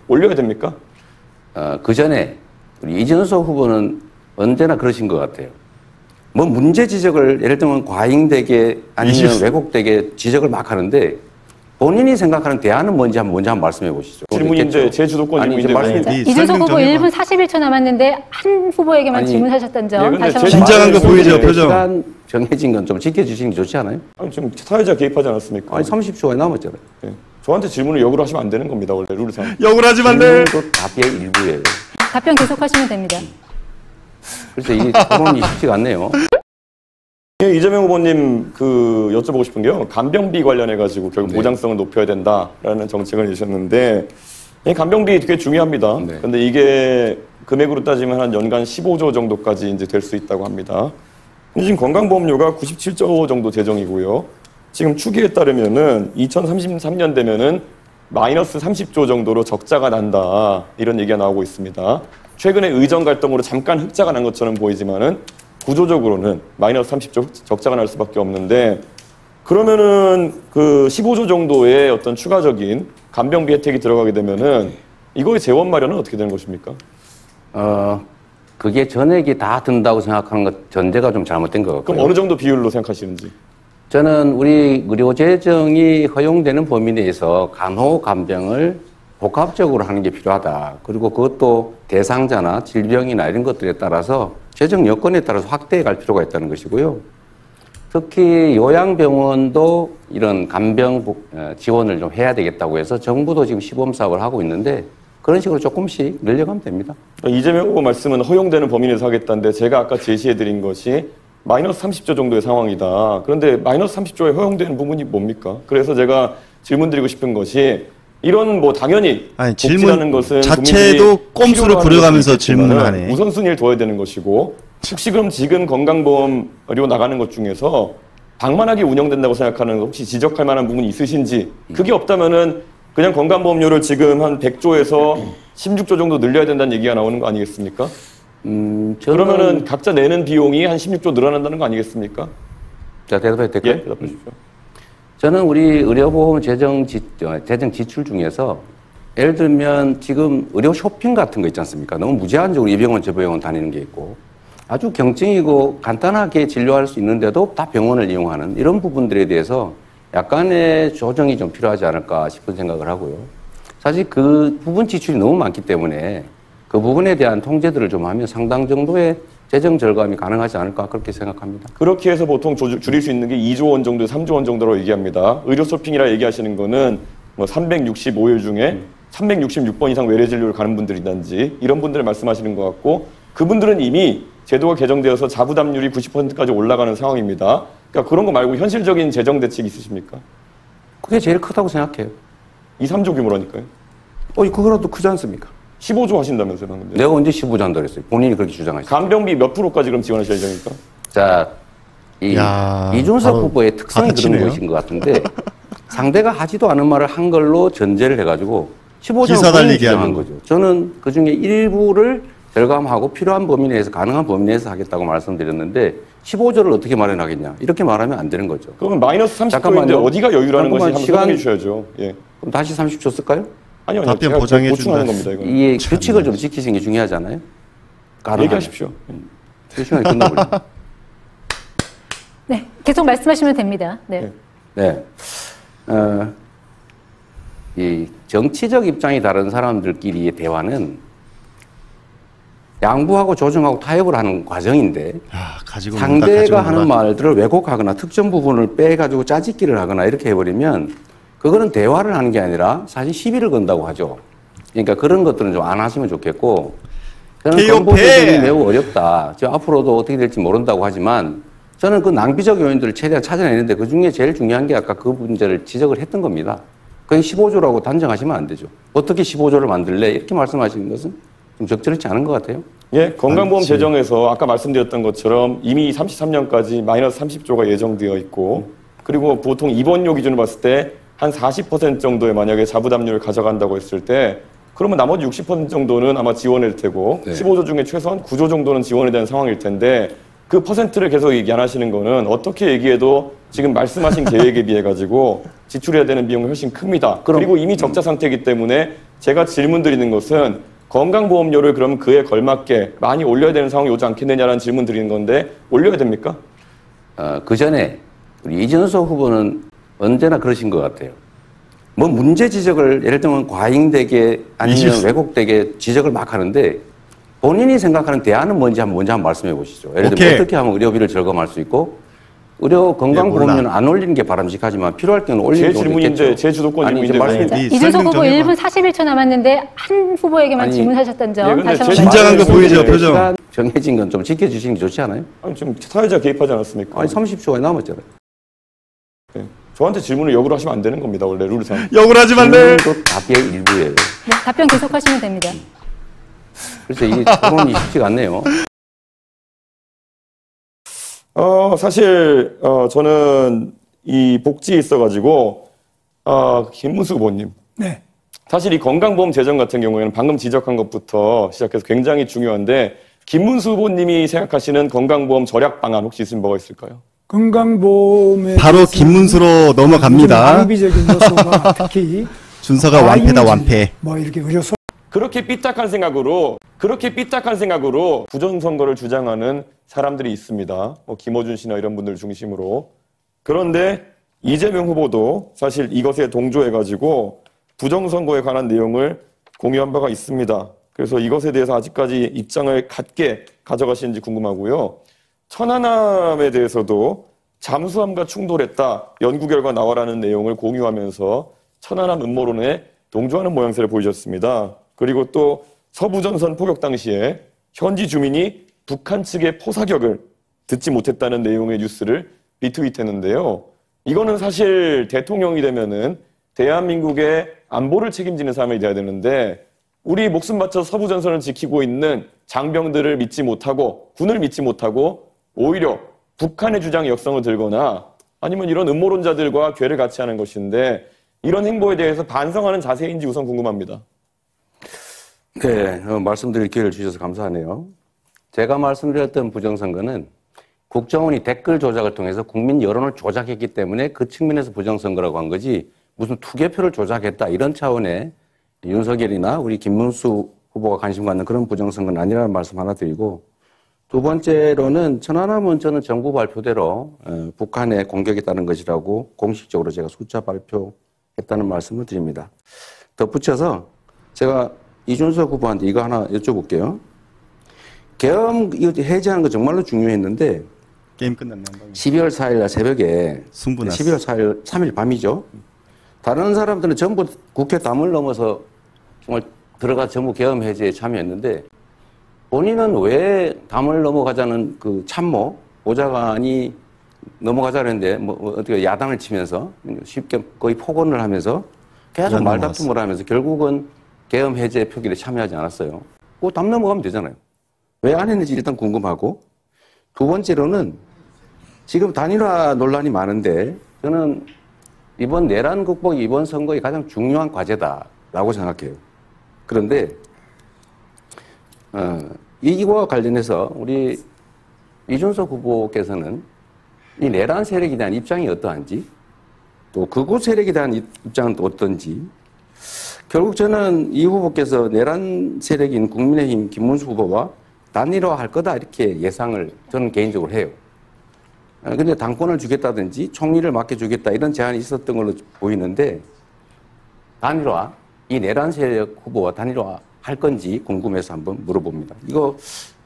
올려야 됩니까? 그 전에 우리 이준석 후보는 언제나 그러신 것 같아요. 뭐 문제 지적을 예를 들면 과잉되게 아니면 왜곡되게 지적을 막 하는데 본인이 생각하는 대안은 뭔지 먼저 한번 말씀해 보시죠. 질문인데 제 주도권 질문인데 이준석 후보 1분 41초 남았는데 한 후보에게만 질문하셨던 점 다시 한번 긴장한 거 보이죠, 표정. 시간 정해진 건 좀 지켜주시는 게 좋지 않아요? 아니, 지금 사회자 개입하지 않았습니까? 아니 30초가 남았잖아요. 네. 저한테 질문을 역으로 하시면 안 되는 겁니다. 원래 룰상. 역으로 하지만 안 돼. 질문도 답의 일부예요. 답변 계속하시면 됩니다. 그래서 이 토론이 쉽지가 않네요. 이재명 후보님 여쭤보고 싶은 게요. 간병비 관련해 가지고 결국 보장성을 높여야 된다라는 정책을 내셨는데 이 간병비 되게 중요합니다. 그런데 이게 금액으로 따지면 한 연간 15조 정도까지 이제 될 수 있다고 합니다. 지금 건강보험료가 97조 정도 재정이고요. 지금 추기에 따르면은 2033년 되면은 마이너스 30조 정도로 적자가 난다 이런 얘기가 나오고 있습니다. 최근에 의정 갈등으로 잠깐 흑자가 난 것처럼 보이지만은 구조적으로는 마이너스 30조 적자가 날 수밖에 없는데 그러면은 15조 정도의 어떤 추가적인 간병비 혜택이 들어가게 되면은 이거의 재원 마련은 어떻게 되는 것입니까? 그게 전액이 다 든다고 생각하는 것 전제가 좀 잘못된 것 같고요. 그럼 어느 정도 비율로 생각하시는지? 저는 우리 의료재정이 허용되는 범위 내에서 간호, 간병을 복합적으로 하는 게 필요하다. 그리고 그것도 대상자나 질병이나 이런 것들에 따라서 재정 여건에 따라서 확대해 갈 필요가 있다는 것이고요. 특히 요양병원도 이런 간병 지원을 좀 해야 되겠다고 해서 정부도 지금 시범 사업을 하고 있는데 그런 식으로 조금씩 늘려가면 됩니다. 이재명 후보 말씀은 허용되는 범위 내에서 하겠다는데 제가 아까 제시해드린 것이 마이너스 30조 정도의 상황이다. 그런데 마이너스 30조에 허용되는 부분이 뭡니까? 그래서 제가 질문드리고 싶은 것이 이런 당연히 복지라는 것은 자체도 꼼수를 부려가면서 질문을 하네. 우선순위를 둬야 되는 것이고 혹시 그럼 지금 건강보험료 나가는 것 중에서 방만하게 운영된다고 생각하는 거 혹시 지적할 만한 부분이 있으신지 그게 없다면은 그냥 건강보험료를 지금 한 100조에서 16조 정도 늘려야 된다는 얘기가 나오는 거 아니겠습니까? 그러면은 각자 내는 비용이 한 16조 늘어난다는 거 아니겠습니까? 자, 대답해도 될까요? 예, 대답해 주십시오. 저는 우리 의료보험 재정 지출 중에서 예를 들면 지금 의료 쇼핑 같은 거 있지 않습니까? 너무 무제한적으로 이 병원 저 병원 다니는 게 있고 아주 경증이고 간단하게 진료할 수 있는데도 다 병원을 이용하는 이런 부분들에 대해서 약간의 조정이 좀 필요하지 않을까 싶은 생각을 하고요. 사실 그 부분 지출이 너무 많기 때문에 그 부분에 대한 통제들을 좀 하면 상당 정도의 재정 절감이 가능하지 않을까 그렇게 생각합니다. 그렇게 해서 보통 줄일 수 있는 게 2조 원 정도, 3조 원 정도로 얘기합니다. 의료 쇼핑이라 얘기하시는 거는 365일 중에 366번 이상 외래 진료를 가는 분들이든지 이런 분들을 말씀하시는 것 같고 그분들은 이미 제도가 개정되어서 자부담률이 90%까지 올라가는 상황입니다. 그러니까 그런 거 말고 현실적인 재정 대책이 있으십니까? 그게 제일 크다고 생각해요. 2, 3조 규모라니까요. 그거라도 크지 않습니까? 15조 하신다면서요, 방금. 내가 언제 15조 한다고 그랬어요? 본인이 그렇게 주장하셨어요. 간병비 몇 프로까지 그럼 지원하실 예정입니까? 자, 이준석 후보의 특성이 그런 것인 것 같은데 상대가 하지도 않은 말을 한 걸로 전제를 해가지고 15조를 주장한 거죠. 저는 그중에 일부를 절감하고 필요한 범위 내에서 가능한 범위 내에서 하겠다고 말씀드렸는데 15조를 어떻게 마련하겠냐 이렇게 말하면 안 되는 거죠. 그러면 마이너스 30조인데 어디가 여유라는 것이 한번 설명해 주셔야죠. 예. 그럼 다시 30조 쓸까요? 아니요, 답변 보장해 보충하는 겁니다. 이건. 이 규칙을 좀 지키시는 게 중요하잖아요. 얘기하십시오. 그 시간이 끝나버립니다. 네, 계속 말씀하시면 됩니다. 네. 네. 이 정치적 입장이 다른 사람들끼리의 대화는 양보하고 조정하고 타협을 하는 과정인데 상대가 하는 말들을 왜곡하거나 특정 부분을 빼가지고 짜집기를 하거나 이렇게 해버리면 그거는 대화를 하는 게 아니라 사실 시비를 건다고 하죠. 그러니까 그런 것들은 좀 안 하시면 좋겠고 저는 정보제정이 매우 어렵다. 앞으로도 어떻게 될지 모른다고 하지만 저는 그 낭비적 요인들을 최대한 찾아내는데 그중에 제일 중요한 게 아까 그 문제를 지적을 했던 겁니다. 그게 15조라고 단정하시면 안 되죠. 어떻게 15조를 만들래? 이렇게 말씀하시는 것은 좀 적절치 않은 것 같아요. 예, 건강보험 재정에서 아까 말씀드렸던 것처럼 이미 33년까지 마이너스 30조가 예정되어 있고 그리고 보통 입원료 기준으로 봤을 때 한 40% 정도의 만약에 자부담률을 가져간다고 했을 때 그러면 나머지 60% 정도는 아마 지원일 테고 15조 중에 최소한 9조 정도는 지원이 되는 상황일 텐데 그 퍼센트를 계속 얘기 안 하시는 거는 어떻게 얘기해도 지금 말씀하신 계획에 비해 가지고 지출해야 되는 비용이 훨씬 큽니다. 그럼, 그리고 이미 적자 상태이기 때문에 제가 질문 드리는 것은 건강보험료를 그럼 그에 걸맞게 많이 올려야 되는 상황이 오지 않겠느냐라는 질문 드리는 건데 올려야 됩니까? 그 전에 우리 이준석 후보는 언제나 그러신 것 같아요. 뭐 문제 지적을 예를 들면 과잉되게 아니면 왜곡되게 지적을 막 하는데 본인이 생각하는 대안은 뭔지 먼저 한번 말씀해 보시죠. 예를 들면 어떻게 하면 의료비를 절감할 수 있고 의료 건강보험료는 안 올리는 게 바람직하지만 필요할 때는 올리는 경우도 있겠죠. 제 질문인데 제 주도권 질문인데 이준석 후보 1분 41초 남았는데 한 후보에게만 질문하셨던 점 다시 한번 긴장한 거 보이죠, 표정. 시간 정해진 건 좀 지켜주시는 게 좋지 않아요? 아니, 지금 사회자 개입하지 않았습니까? 아니 30초가 남았잖아요. 네. 저한테 질문을 역으로 하시면 안 되는 겁니다. 원래 룰상. 욕을 하지 말래. 질문도 답의 일부예요. 네, 답변 계속하시면 됩니다. 그래서 이 토론이 쉽지가 않네요. 사실 저는 이 복지에 있어가지고 김문수 후보님. 네. 사실 이 건강보험 재정 같은 경우에는 방금 지적한 것부터 시작해서 굉장히 중요한데 김문수 후보님이 생각하시는 건강보험 절약 방안 혹시 있으면 뭐가 있을까요? 건강보험에 바로 김문수로 넘어갑니다. 낭비적인 요소가 특히 준서가 완패다, 완패. 뭐 이렇게 의료소 그렇게 삐딱한 생각으로 부정선거를 주장하는 사람들이 있습니다. 김어준 씨나 이런 분들 중심으로. 그런데 이재명 후보도 사실 이것에 동조해가지고 부정선거에 관한 내용을 공유한 바가 있습니다. 그래서 이것에 대해서 아직까지 입장을 갖게 가져가시는지 궁금하고요. 천안함에 대해서도 잠수함과 충돌했다. 연구 결과 나와라는 내용을 공유하면서 천안함 음모론에 동조하는 모양새를 보이셨습니다. 그리고 또 서부전선 포격 당시에 현지 주민이 북한 측의 포사격을 듣지 못했다는 내용의 뉴스를 리트윗했는데요. 이거는 사실 대통령이 되면은 대한민국의 안보를 책임지는 사람이 돼야 되는데 우리 목숨 바쳐 서부전선을 지키고 있는 장병들을 믿지 못하고 군을 믿지 못하고 오히려 북한의 주장에 역성을 들거나 아니면 이런 음모론자들과 괴를 같이 하는 것인데 이런 행보에 대해서 반성하는 자세인지 우선 궁금합니다. 네, 말씀드릴 기회를 주셔서 감사하네요. 제가 말씀드렸던 부정선거는 국정원이 댓글 조작을 통해서 국민 여론을 조작했기 때문에 그 측면에서 부정선거라고 한 거지 무슨 투개표를 조작했다 이런 차원의 윤석열이나 우리 김문수 후보가 관심 갖는 그런 부정선거는 아니라는 말씀 하나 드리고 두 번째로는 천안함은 저는 정부 발표대로 북한의 공격에 따른 것이라고 공식적으로 제가 숫자 발표했다는 말씀을 드립니다. 덧붙여서 제가 이준석 후보한테 이거 하나 여쭤볼게요. 계엄 해제하는 거 정말로 중요했는데 게임 끝났네. 12월 4일 날 새벽에 승부났어. 12월 4일 3일 밤이죠. 다른 사람들은 전부 국회 담을 넘어서 정말 들어가 전부 계엄 해제에 참여했는데 본인은 왜 담을 넘어가자는 그 참모 보좌관이 넘어가자는데 뭐 어떻게 야단을 치면서 쉽게 거의 폭언을 하면서 계속 말다툼을 하면서 결국은 계엄 해제 표결에 참여하지 않았어요. 그거 담 넘어가면 되잖아요. 왜 안 했는지 일단 궁금하고 두 번째로는 지금 단일화 논란이 많은데 저는 이번 내란 극복이 이번 선거의 가장 중요한 과제다라고 생각해요. 그런데 이거와 관련해서 우리 이준석 후보께서는 이 내란 세력에 대한 입장이 어떠한지 또 극우 세력에 대한 입장은 또 어떤지 결국 저는 이 후보께서 내란 세력인 국민의힘 김문수 후보와 단일화할 거다 이렇게 예상을 저는 개인적으로 해요. 근데 당권을 주겠다든지 총리를 맡겨주겠다 이런 제안이 있었던 걸로 보이는데 단일화, 이 내란 세력 후보와 단일화 할 건지 궁금해서 한번 물어봅니다. 이거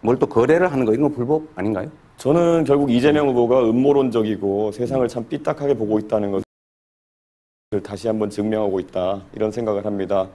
뭘 또 거래를 하는 거 이건 불법 아닌가요? 저는 결국 이재명 후보가 음모론적이고 세상을 참 삐딱하게 보고 있다는 것을 다시 한번 증명하고 있다 이런 생각을 합니다.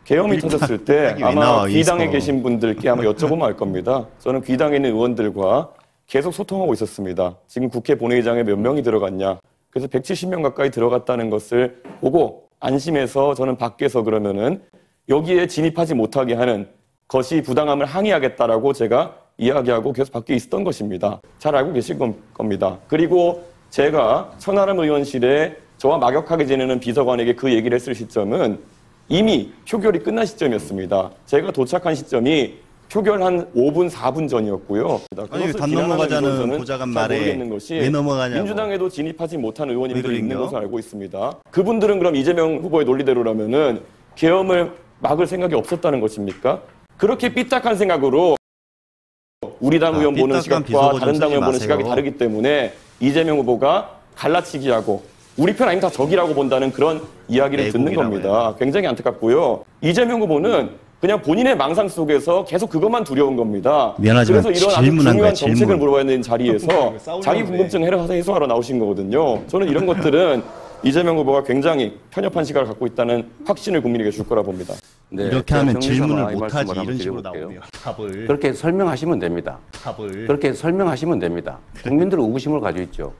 계엄이 터졌을 때 아마 귀당에 계신 분들께 아마 여쭤보면 알 겁니다. 저는 귀당에 있는 의원들과 계속 소통하고 있었습니다. 지금 국회 본회의장에 몇 명이 들어갔냐. 그래서 170명 가까이 들어갔다는 것을 보고 안심해서 저는 밖에서 그러면은 여기에 진입하지 못하게 하는 것이 부당함을 항의하겠다라고 제가 이야기하고 계속 밖에 있었던 것입니다. 잘 알고 계실 겁니다. 그리고 제가 천하람 의원실에 저와 막역하게 지내는 비서관에게 그 얘기를 했을 시점은 이미 표결이 끝난 시점이었습니다. 제가 도착한 시점이 표결 한 5분, 4분 전이었고요. 아니, 그것을 단 비난하는 넘어가자는 이유로서는 보좌관 잘 말에 모르겠는 것이 왜 넘어가냐고. 민주당에도 진입하지 못한 의원님들이 왜 있는 그러는겨? 것으로 알고 있습니다. 그분들은 그럼 이재명 후보의 논리대로라면은 계엄을 막을 생각이 없었다는 것입니까? 그렇게 삐딱한 생각으로 우리 당 의원 보는 삐딱한 시각과 비속어 다른 좀 당 쓰지 의원 보는 마세요. 시각이 다르기 때문에 이재명 후보가 갈라치기하고 우리 편 아니면 다 적이라고 본다는 그런 이야기를 듣는 애국이라고 겁니다. 굉장히 안타깝고요. 이재명 후보는 그냥 본인의 망상 속에서 계속 그것만 두려운 겁니다. 미안하지만 그래서 이런 아주 질문한 중요한 거야, 정책을 질문. 물어봐야 되는 자리에서 자기 싸우려고 궁금증 해소하러 나오신 거거든요. 저는 이런 것들은 이재명 후보가 굉장히 편협한 시각을 갖고 있다는 확신을 국민에게 줄 거라 봅니다. 네, 이렇게 하면 정리삼아 질문을 이 못하지. 말씀을 이런 한번 식으로 드려볼게요. 나오면 답을. 그렇게 설명하시면 됩니다. 그렇게 설명하시면 됩니다. 국민들은 의구심을 가지고 있죠.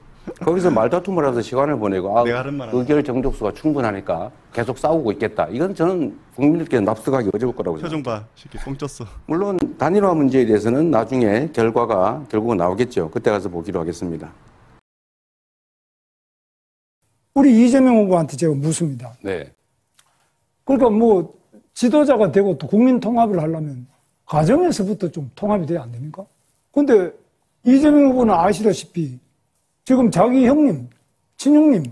거기서 말다툼을 해서 시간을 보내고 내가 하는 말 의결 정족수가 충분하니까 계속 싸우고 있겠다. 이건 저는 국민들께 납득하기 어려울 거라고 표정 생각합니다. 봐. 쉽게 뻥 쪘어. 물론 단일화 문제에 대해서는 나중에 결과가 결국은 나오겠죠. 그때 가서 보기로 하겠습니다. 우리 이재명 후보한테 제가 묻습니다. 네. 그러니까 뭐 지도자가 되고 또 국민 통합을 하려면 가정에서부터 좀 통합이 돼야 안 됩니까? 근데 이재명 후보는 아시다시피 지금 자기 형님, 친형님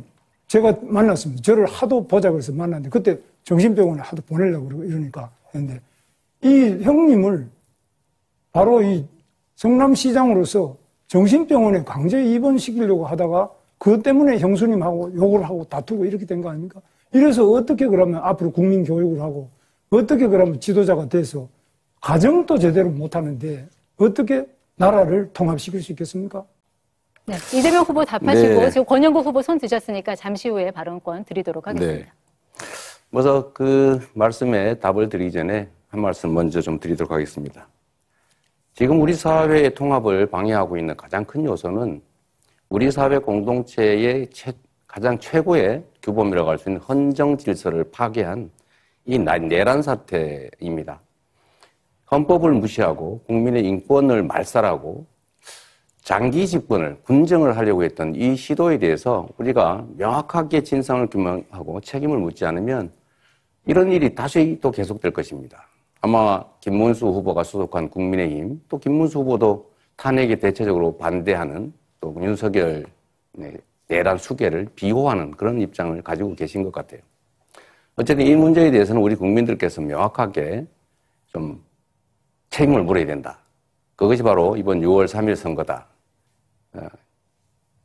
제가 만났습니다. 저를 하도 보자 그래서 만났는데 그때 정신병원에 하도 보내려고 그러고 이러니까 했는데 이 형님을 바로 이 성남시장으로서 정신병원에 강제 입원시키려고 하다가 그것 때문에 형수님하고 욕을 하고 다투고 이렇게 된 거 아닙니까? 이래서 어떻게 그러면 앞으로 국민 교육을 하고 어떻게 그러면 지도자가 돼서 가정도 제대로 못하는데 어떻게 나라를 통합시킬 수 있겠습니까? 네, 이재명 후보 답하시고 네. 지금 권영구 후보 손 드셨으니까 잠시 후에 발언권 드리도록 하겠습니다. 네. 먼저 그 말씀에 답을 드리기 전에 한 말씀 먼저 좀 드리도록 하겠습니다. 지금 우리 사회의 통합을 방해하고 있는 가장 큰 요소는 우리 사회 공동체의 가장 최고의 규범이라고 할 수 있는 헌정 질서를 파괴한 이 내란 사태입니다. 헌법을 무시하고 국민의 인권을 말살하고 장기 집권을 군정을 하려고 했던 이 시도에 대해서 우리가 명확하게 진상을 규명하고 책임을 묻지 않으면 이런 일이 다시 또 계속될 것입니다. 아마 김문수 후보가 소속한 국민의힘 또 김문수 후보도 탄핵에 대체적으로 반대하는 또 윤석열 내란 수계를 비호하는 그런 입장을 가지고 계신 것 같아요. 어쨌든 이 문제에 대해서는 우리 국민들께서 명확하게 좀 책임을 물어야 된다. 그것이 바로 이번 6월 3일 선거다.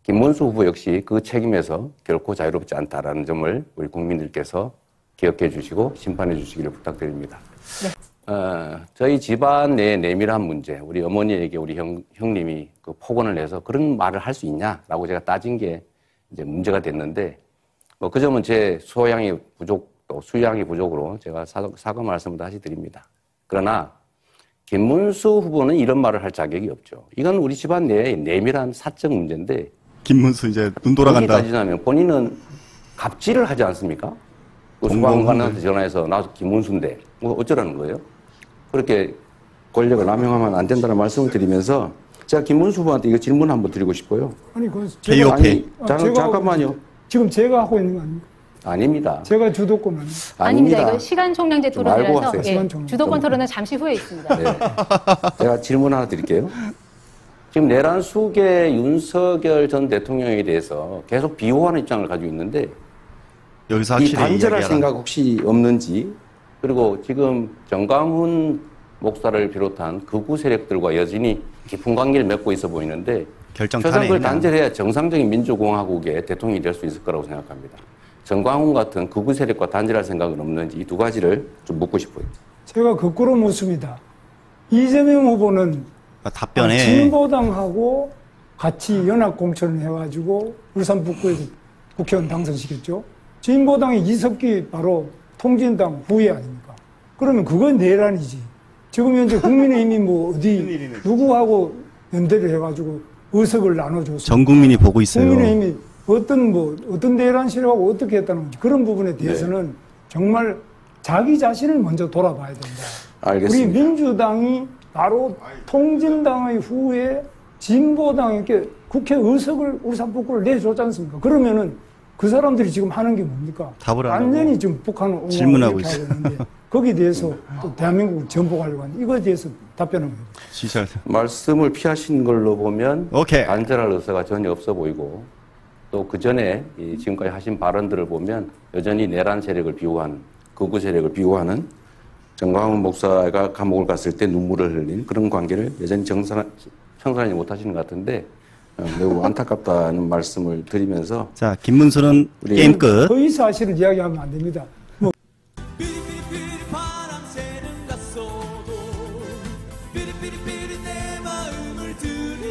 김문수 후보 역시 그 책임에서 결코 자유롭지 않다라는 점을 우리 국민들께서 기억해 주시고 심판해 주시기를 부탁드립니다. 네. 저희 집안 내 내밀한 문제, 우리 어머니에게 우리 형님이 그 폭언을 해서 그런 말을 할 수 있냐라고 제가 따진 게 이제 문제가 됐는데, 뭐 그 점은 제 소양이 부족, 또 수양이 부족으로 제가 사과 말씀을 다시 드립니다. 그러나 김문수 후보는 이런 말을 할 자격이 없죠. 이건 우리 집안 내의 내밀한 사적 문제인데, 김문수 이제 눈 돌아간다. 따지자면 본인은 갑질을 하지 않습니까? 그 소방관한테 전화해서 나 김문수인데 뭐 어쩌라는 거예요? 그렇게 권력을 남용하면 안 된다는 말씀을 드리면서 제가 김문수 후보한테 이거 질문 한번 드리고 싶어요. 아니 그 제가- 아니, 제가 잠깐만요. 지금 제가 하고 있는 거 아닙니까? 아닙니다. 제가 주도권 아닙니까? 아닙니다. 이거 시간 총량제 좀 알고 토론이라서 하세요. 시간 총량. 주도권 토론은 잠시 후에 있습니다. 네. 제가 질문 하나 드릴게요. 지금 내란 수계 윤석열 전 대통령에 대해서 계속 비호하는 입장을 가지고 있는데 여기서 이 확실히 단절할 이야기하라. 생각 혹시 없는지, 그리고 지금 정강훈 목사를 비롯한 극우 세력들과 여전히 깊은 관계를 맺고 있어 보이는데 결정 저는 그걸 탄핵이냐. 단절해야 정상적인 민주공화국의 대통령이 될 수 있을 거라고 생각합니다. 정광훈 같은 극우 세력과 단절할 생각은 없는지 이 두 가지를 좀 묻고 싶어요. 제가 거꾸로 묻습니다. 이재명 후보는 답변해. 진보당하고 같이 연합 공천을 해가지고 울산 북구에서 국회의원 당선시켰죠. 진보당의 이석기 바로 통진당 후예 아닙니까? 그러면 그건 내란이지. 지금 현재 국민의힘이 뭐 어디 누구하고 연대를 해가지고 의석을 나눠줘서 전 국민이 보고 있어요. 국민의힘이 어떤 내란 세력하고 어떻게 했다는 건지 그런 부분에 대해서는 정말 자기 자신을 먼저 돌아봐야 된다. 알겠습니다. 우리 민주당이 바로 통진당의 후에 진보당에게 국회 의석을 울산 북구를 내줬지 않습니까? 그러면은 그 사람들이 지금 하는 게 뭡니까? 답을 안 하고 완전히 지금 북한을 옹호하고 질문하고 이렇게 있어요. 하고 있는데 거기에 대해서 또 대한민국을 전복하려고 하는 이거에 대해서 답변을 합니다. 진짜. 말씀을 피하신 걸로 보면 오케이. 단절할 의사가 전혀 없어 보이고 또 그 전에 지금까지 하신 발언들을 보면 여전히 내란 세력을 비호하는 극우 세력을 비호하는 정광훈 목사가 감옥을 갔을 때 눈물을 흘린 그런 관계를 여전히 청산하지 못하시는 것 같은데 매우 안타깝다는 말씀을 드리면서 자, 김문수는 우리 게임 끝. 허위 사실을 이야기하면 안 됩니다. 삐리삐리삐리 바람 새는 갔어도 삐리삐리삐리 내 마음을 들여